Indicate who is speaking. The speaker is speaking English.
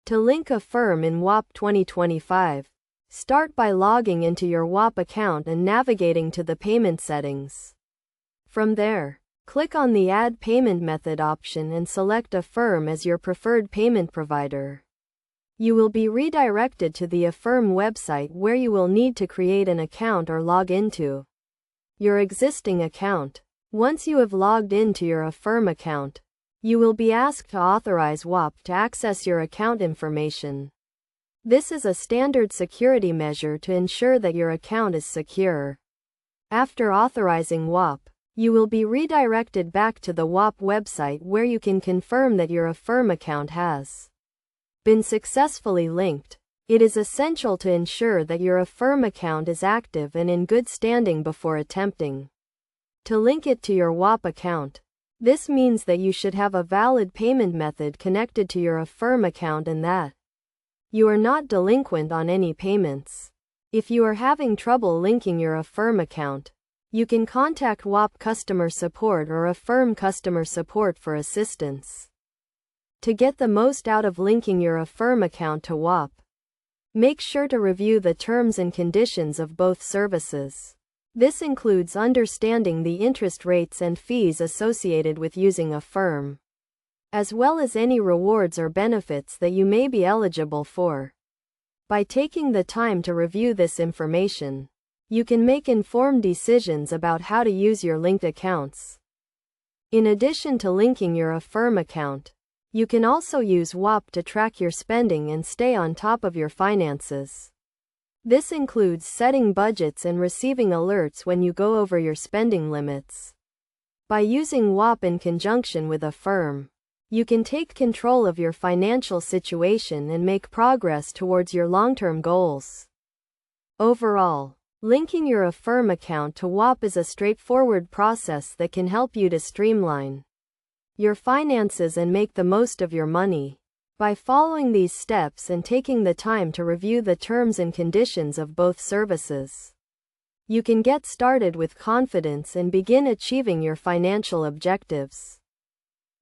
Speaker 1: To link Affirm in Whop 2025, start by logging into your Whop account and navigating to the payment settings. From there, click on the Add Payment Method option and select Affirm as your preferred payment provider. You will be redirected to the Affirm website where you will need to create an account or log into your existing account. Once you have logged into your Affirm account, you will be asked to authorize Whop to access your account information. This is a standard security measure to ensure that your account is secure. After authorizing Whop, you will be redirected back to the Whop website where you can confirm that your Affirm account has been successfully linked. It is essential to ensure that your Affirm account is active and in good standing before attempting to link it to your Whop account. This means that you should have a valid payment method connected to your Affirm account and that you are not delinquent on any payments. If you are having trouble linking your Affirm account, you can contact Whop customer support or Affirm customer support for assistance. To get the most out of linking your Affirm account to Whop, make sure to review the terms and conditions of both services. This includes understanding the interest rates and fees associated with using Affirm, as well as any rewards or benefits that you may be eligible for. By taking the time to review this information, you can make informed decisions about how to use your linked accounts. In addition to linking your Affirm account, you can also use Whop to track your spending and stay on top of your finances. This includes setting budgets and receiving alerts when you go over your spending limits. By using Whop in conjunction with Affirm, you can take control of your financial situation and make progress towards your long-term goals. Overall, linking your Affirm account to Whop is a straightforward process that can help you to streamline your finances and make the most of your money. By following these steps and taking the time to review the terms and conditions of both services, you can get started with confidence and begin achieving your financial objectives.